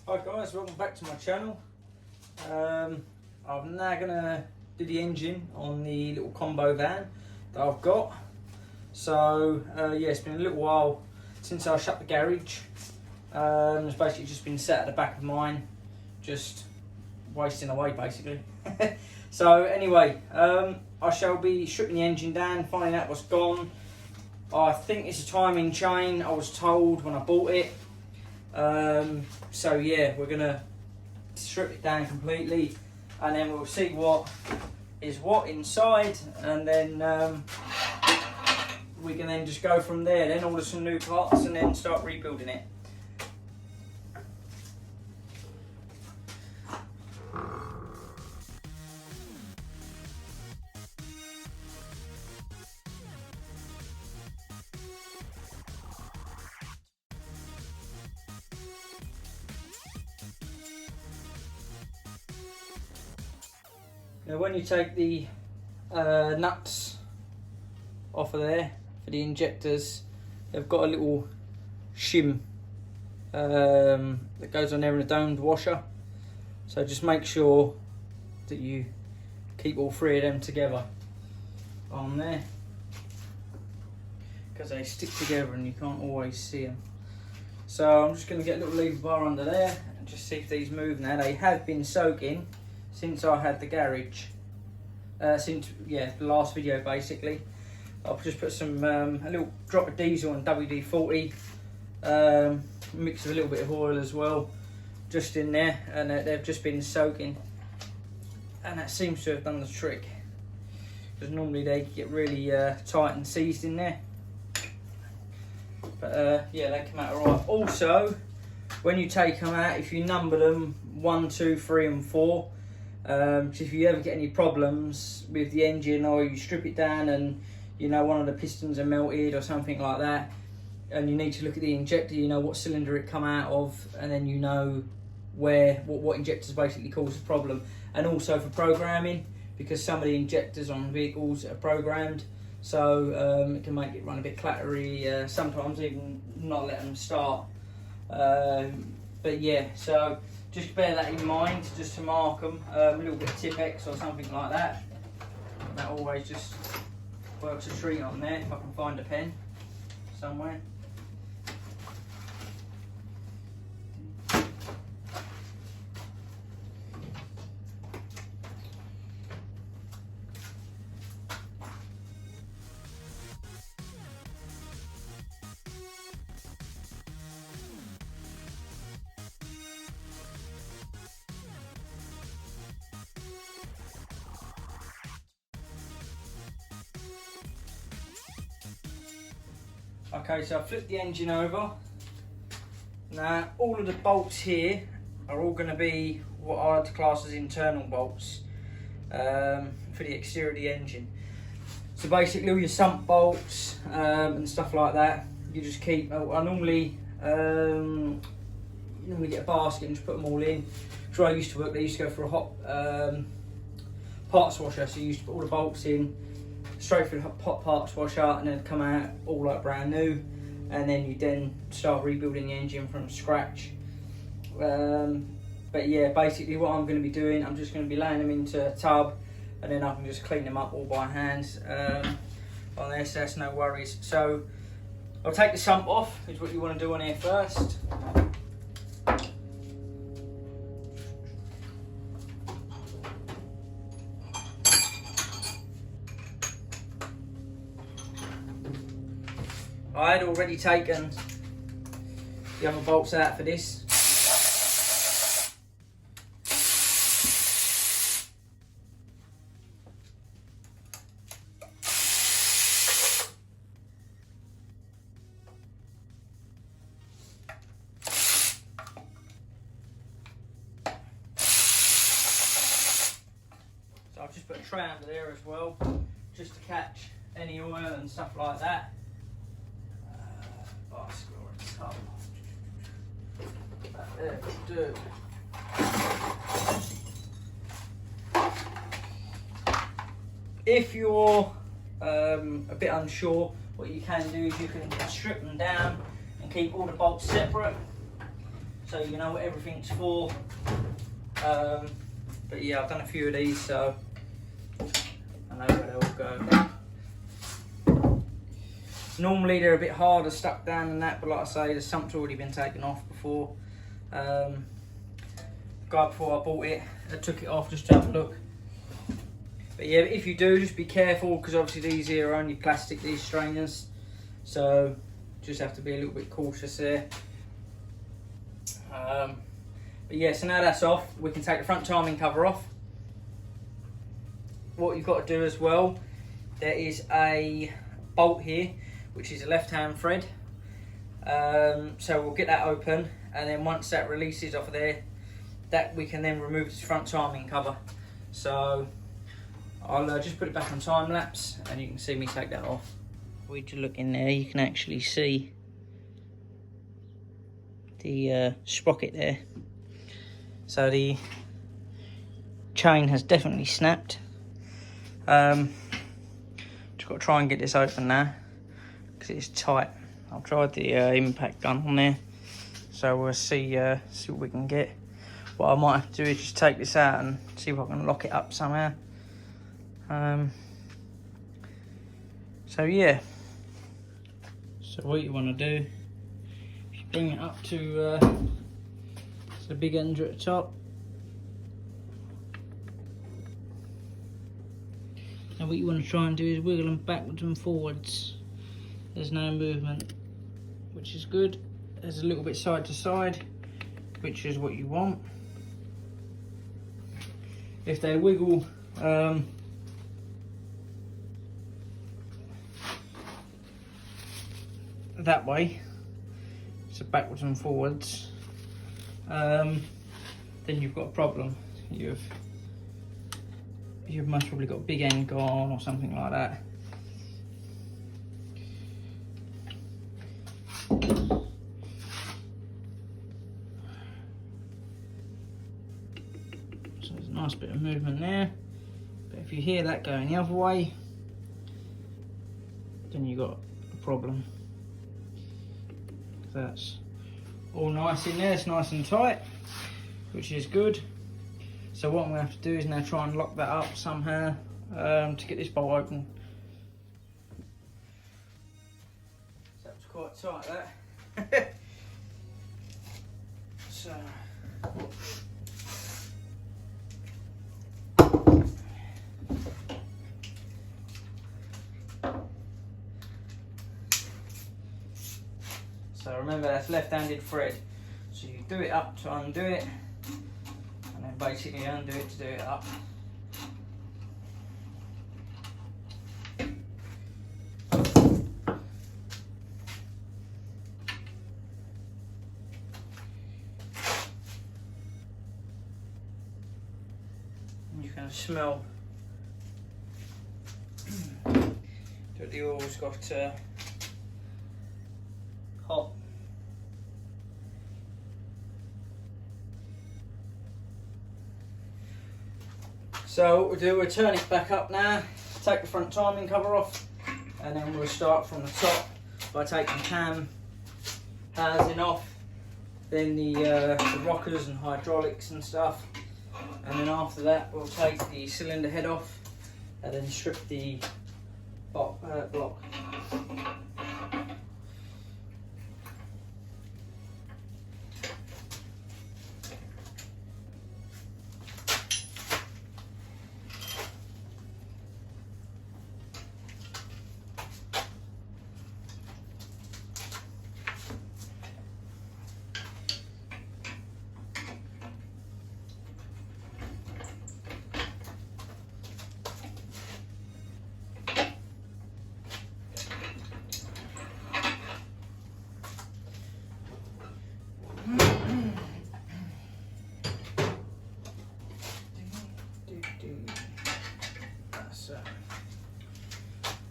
Hi guys, welcome back to my channel. I'm now going to do the engine on the little combo van that I've got. So yeah, it's been a little while since I shut the garage. It's basically just been sat at the back of mine, just wasting away basically. So anyway, I shall be stripping the engine down, finding out what's gone. I think it's a timing chain, I was told when I bought it. So yeah, we're gonna strip it down completely, and then we'll see what is what inside, and then we can then just go from there. Then order some new parts and then start rebuilding it. Now when you take the nuts off of there for the injectors, they've got a little shim that goes on there in a domed washer. So just make sure that you keep all three of them together on there, because they stick together and you can't always see them. So I'm just going to get a little lever bar under there and just see if these move. Now they have been soaking since I had the garage, since the last video basically. I'll just put some a little drop of diesel and WD-40, mix with a little bit of oil as well, just in there, and they've just been soaking, and that seems to have done the trick, because normally they get really tight and seized in there. But yeah, they come out alright. Also, when you take them out, if you number them 1, 2, 3 and 4, if you ever get any problems with the engine, or you strip it down and you know one of the pistons are melted or something like that, and you need to look at the injector, you know what cylinder it come out of, and then you know what injectors basically cause the problem. And also for programming, because some of the injectors on vehicles are programmed, so it can make it run a bit clattery, sometimes even not let them start. But yeah, so just bear that in mind, just to mark them, a little bit of Tipex or something like that. That always just works a treat on there, if I can find a pen somewhere. Okay, so I've flipped the engine over. Now all of the bolts here are all going to be what I'd class as internal bolts for the exterior of the engine. So basically all your sump bolts and stuff like that, you just keep, I normally get a basket and just put them all in. Where I used to work, they used to go for a hot parts washer, so you used to put all the bolts in straight through the hot parts washer, and then come out all like brand new, and then you then start rebuilding the engine from scratch. But yeah, basically what I'm going to be doing, I'm just going to be laying them into a tub, and then I can just clean them up all by hand on there, so that's no worries. So I'll take the sump off, is what you want to do on here first. I had already taken the other bolts out for this. So I've just put a tray under there as well, just to catch any oil and stuff like that. There we do. If you're a bit unsure, what you can do is you can strip them down and keep all the bolts separate. so you know what everything's for. But yeah, I've done a few of these, so I know where they all go. Normally they're a bit harder stuck down than that, but like I say, the sump's already been taken off before. The guy before I bought it, I took it off just to have a look. But yeah, if you do, just be careful, because obviously these here are only plastic, these strainers. So just have to be a little bit cautious there. But yeah, so now that's off, we can take the front timing cover off. What you've got to do as well, there is a bolt here, which is a left-hand thread. So we'll get that open, and then once that releases off of there, that we can then remove this front timing cover. So I'll just put it back on time lapse, and you can see me take that off. If you look in there, you can actually see the sprocket there. So the chain has definitely snapped. Just got to try and get this open now, because it's tight. I've tried the impact gun on there, so we'll see what we can get. What I might have to do is just take this out and see if I can lock it up somehow. So yeah, so what you want to do, if you bring it up to the big end at the top, and what you want to try and do is wiggle them backwards and forwards. There's no movement, which is good. There's a little bit side to side, which is what you want. If they wiggle that way, so backwards and forwards, then you've got a problem. You've most probably got a big end gone or something like that. So there's a nice bit of movement there, but if you hear that going the other way, then you've got a problem. That's all nice in there, it's nice and tight, which is good. So what I'm going to have to do is now try and lock that up somehow to get this bolt open. So that was quite tight, that. So remember, that's left-handed thread. So you do it up to undo it, and then basically undo it to do it up. And you can smell that the oil's got hot. So what we'll do, we'll turn it back up now, take the front timing cover off, and then we'll start from the top by taking cam housing off, then the rockers and hydraulics and stuff, and then after that we'll take the cylinder head off and then strip the block.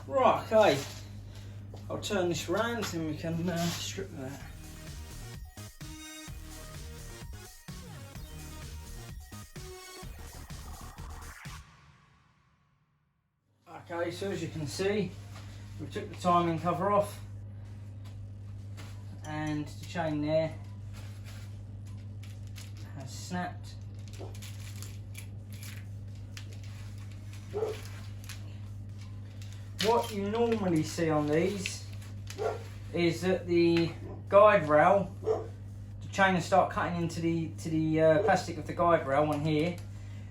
Right, okay, I'll turn this round and we can strip that. Okay, so as you can see, we took the timing cover off and the chain there has snapped. What you normally see on these is that the guide rail, the chain will start cutting into the plastic of the guide rail on here.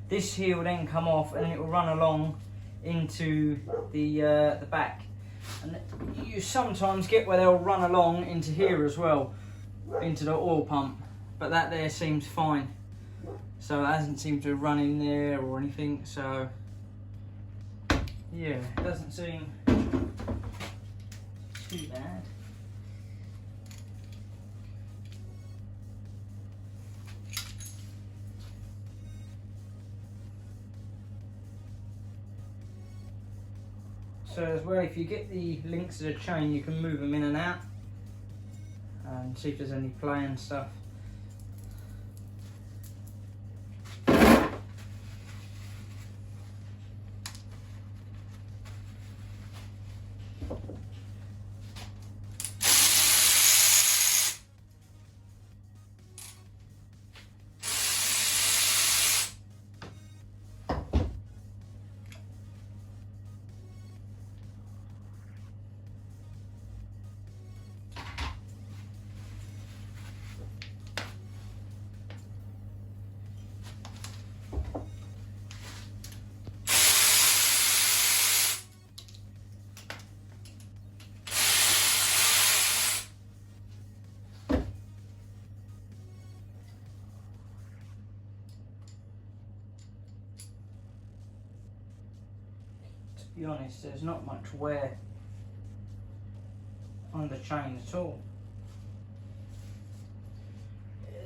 This here will then come off and it will run along into the back. And you sometimes get where they'll run along into here as well, into the oil pump, but that there seems fine. So it hasn't seemed to run in there or anything, so yeah, it doesn't seem too bad. So as well, if you get the links of the chain, you can move them in and out and see if there's any play and stuff. To be honest, there's not much wear on the chain at all.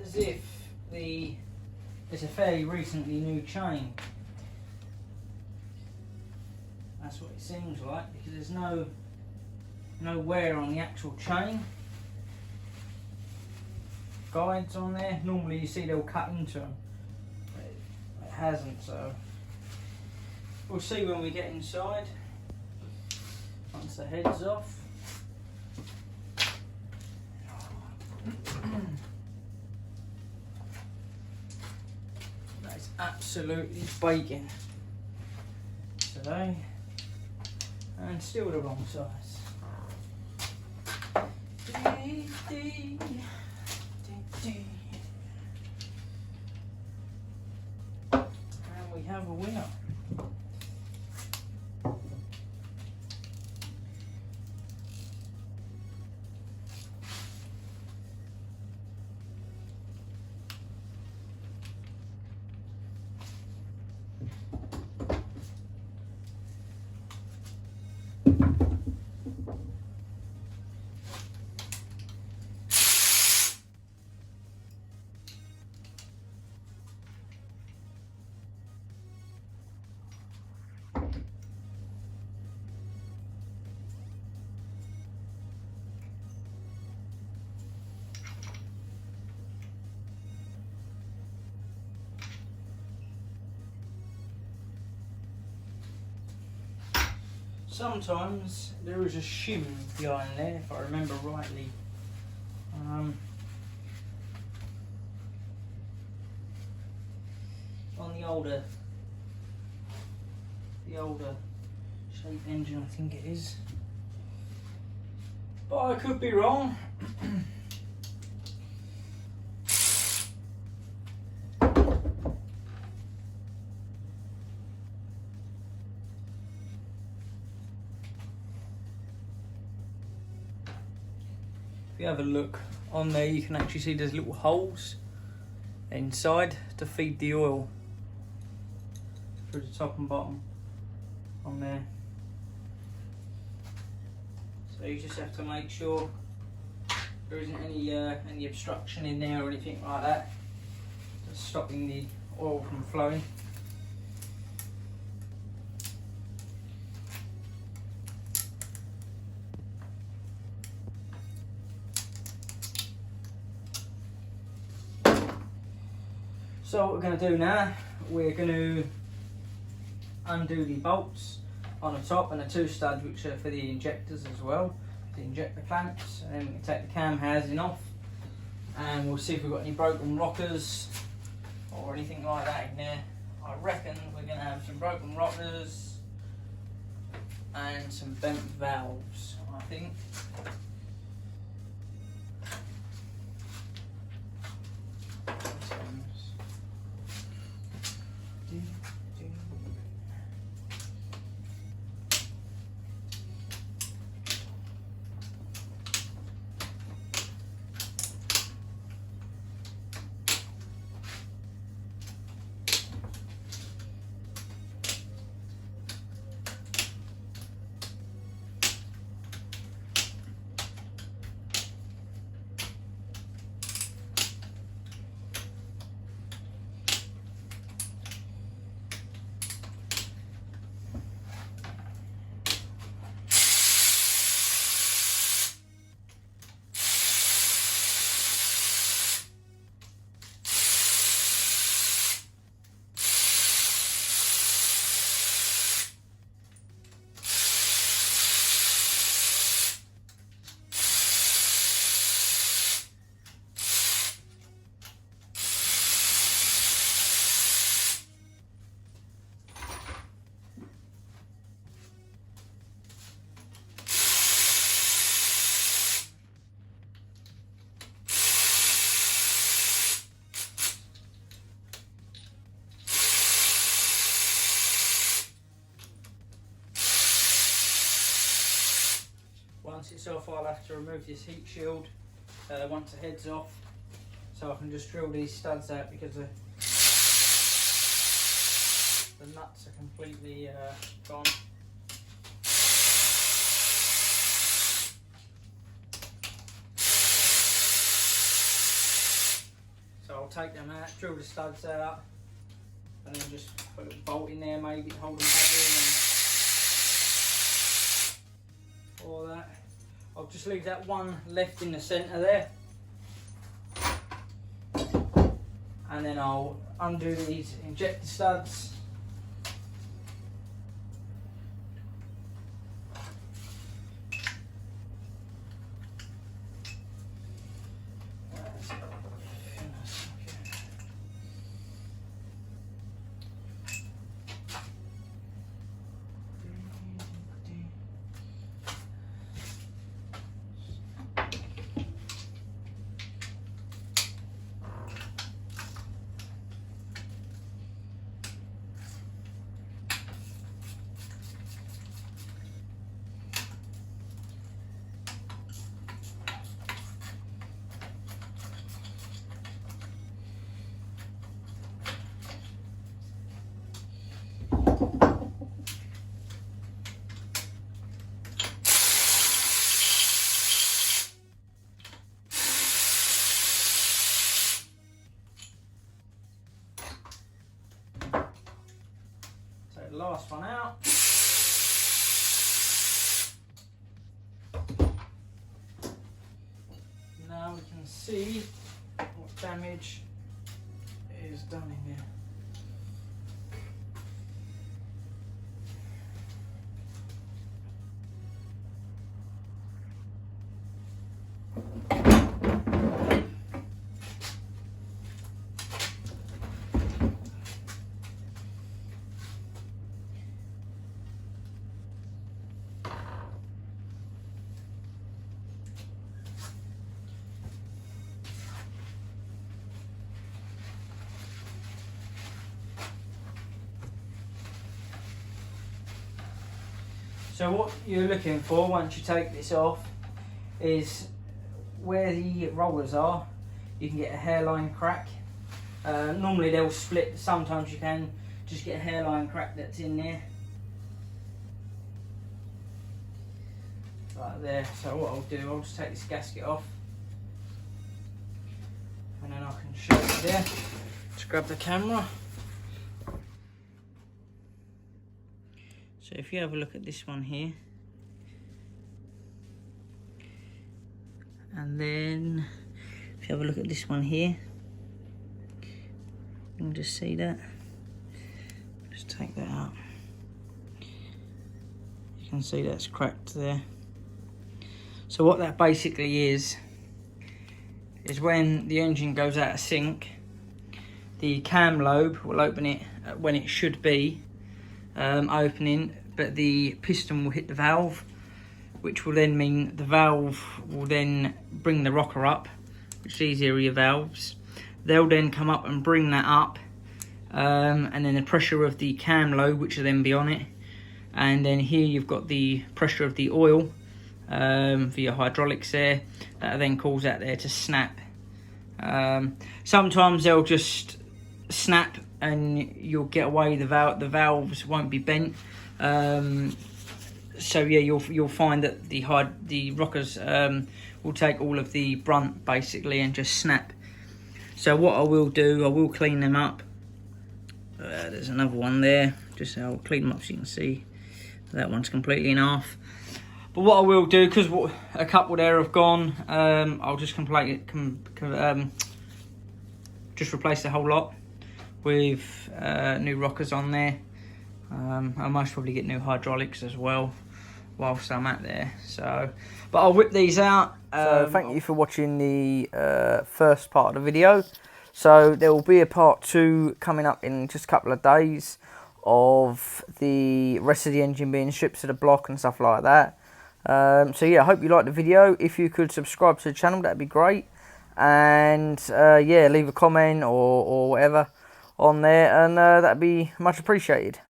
As if it's a fairly recently new chain. That's what it seems like, because there's no wear on the actual chain. Guides on there. Normally you see they'll cut into them, but it hasn't, so we'll see when we get inside, once the head's off. That is absolutely baking today, and still the wrong size. And we have a winner. Sometimes there is a shim behind there, if I remember rightly. On the older shape engine, I think it is. But I could be wrong. If you have a look on there, you can actually see there's little holes inside to feed the oil through the top and bottom on there. So you just have to make sure there isn't any obstruction in there or anything like that that's stopping the oil from flowing. So what we're going to do now, we're going to undo the bolts on the top and the two studs which are for the injectors as well, to inject the clamps, and then we can take the cam housing off and we'll see if we've got any broken rockers or anything like that in there. I reckon we're going to have some broken rockers and some bent valves, I think. Once it's off, I'll have to remove this heat shield once the head's off, so I can just drill these studs out because the nuts are completely gone. So I'll take them out, drill the studs out, and then just put a bolt in there maybe to hold them back in and all that. I'll just leave that one left in the centre there, and then I'll undo these injector studs. Take the last one out. Now we can see what damage is done in here. So what you're looking for once you take this off is where the rollers are, you can get a hairline crack. Normally they'll split, but sometimes you can just get a hairline crack that's in there. Like there. So what I'll do, I'll just take this gasket off and then I can show you there. Just grab the camera. So if you have a look at this one here, and then if you have a look at this one here, you can just see that. Just take that out. You can see that's cracked there. So what that basically is when the engine goes out of sync, the cam lobe will open it when it should be opening, but the piston will hit the valve, which will then mean the valve will then bring the rocker up, which is these area valves. They'll then come up and bring that up, and then the pressure of the cam lobe, which will then be on it, and then here you've got the pressure of the oil for your hydraulics there, that then cause that there to snap. Sometimes they'll just snap and you'll get away, the valves won't be bent. So yeah, you'll find that the rockers will take all of the brunt basically and just snap. So what I will do, I will clean them up. There's another one there, just I'll clean them up so you can see that one's completely in half. But what I will do, because a couple there have gone, I'll just just replace the whole lot with new rockers on there. I'll most probably get new hydraulics as well whilst I'm at there. So, but I'll whip these out. So thank you for watching the first part of the video. So there will be a part 2 coming up in just a couple of days of the rest of the engine being stripped to the block and stuff like that. So yeah, I hope you liked the video. If you could subscribe to the channel, that'd be great. And yeah, leave a comment or whatever on there, and that'd be much appreciated.